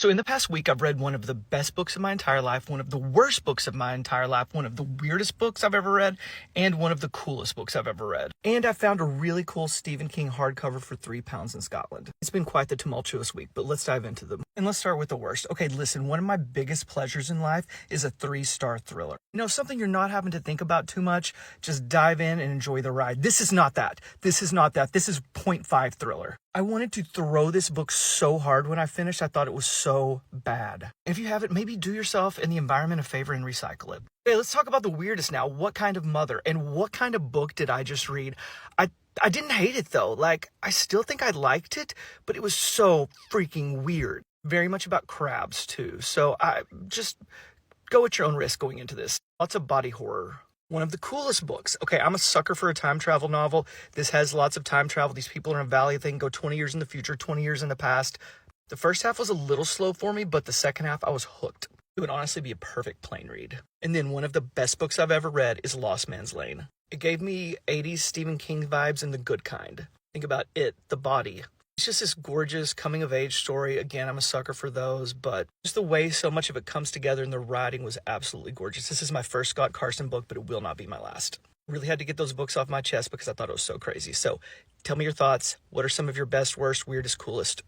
So in the past week, I've read one of the best books of my entire life, one of the worst books of my entire life, one of the weirdest books I've ever read, and one of the coolest books I've ever read. And I found a really cool Stephen King hardcover for £3 in Scotland. It's been quite the tumultuous week, but let's dive into them. And let's start with the worst. Okay, listen, one of my biggest pleasures in life is a 3-star thriller. You know, something you're not having to think about too much, just dive in and enjoy the ride. This is not that. This is not that. This is 0.5 thriller. I wanted to throw this book so hard when I finished. I thought it was so bad. If you haven't, maybe do yourself and the environment a favor and recycle it. Okay, let's talk about the weirdest now. What kind of mother and what kind of book did I just read? I didn't hate it though. Like, I still think I liked it, but it was so freaking weird. Very much about crabs too. So I just go at your own risk going into this. Lots of body horror. One of the coolest books. Okay, I'm a sucker for a time travel novel. This has lots of time travel. These people are in a valley. They can go 20 years in the future, 20 years in the past. The first half was a little slow for me, but the second half I was hooked. It would honestly be a perfect plane read. And then one of the best books I've ever read is Lost Man's Lane. It gave me 80s Stephen King vibes in the good kind. Think about it, The Body. It's just this gorgeous coming-of-age story. Again, I'm a sucker for those, but just the way so much of it comes together and the writing was absolutely gorgeous. This is my first Scott Carson book, but it will not be my last. Really had to get those books off my chest because I thought it was so crazy. So tell me your thoughts. What are some of your best, worst, weirdest, coolest?